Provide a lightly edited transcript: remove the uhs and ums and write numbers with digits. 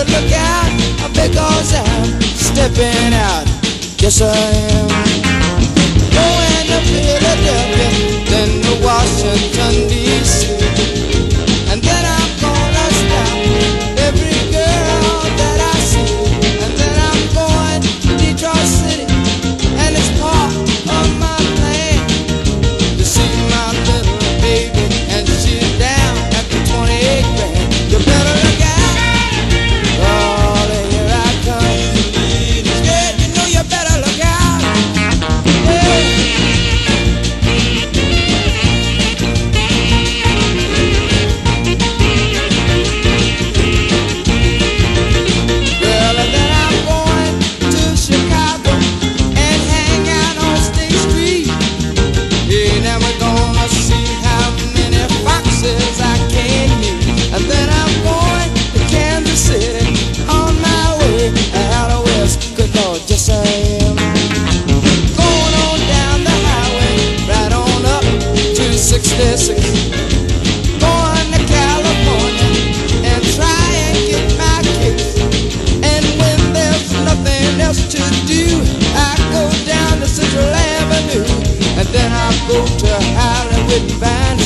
better look out because I'm stepping out. Yes, I am. Going to Philadelphia, then to Washington, D.C. And then I'm gonna stop every girl that I see. And then I'm going to Detroit City, and it's part of my plan to see my little baby, and she's down at the 28 grand. You better look out, oh, here I come. Yeah, you know you better look out. Yeah. Well, and then I'm going to Chicago and hang out on State Street. Yeah, now we're gonna see how many foxes I can meet. And then I'm going to Kansas City on my way out of West. Good Lord, yes I am. Going on down the highway, right on up to 66. Going to California and try and get my kicks. And when there's nothing else to do, I go down to Central Avenue, and then I go to Hollywood and find a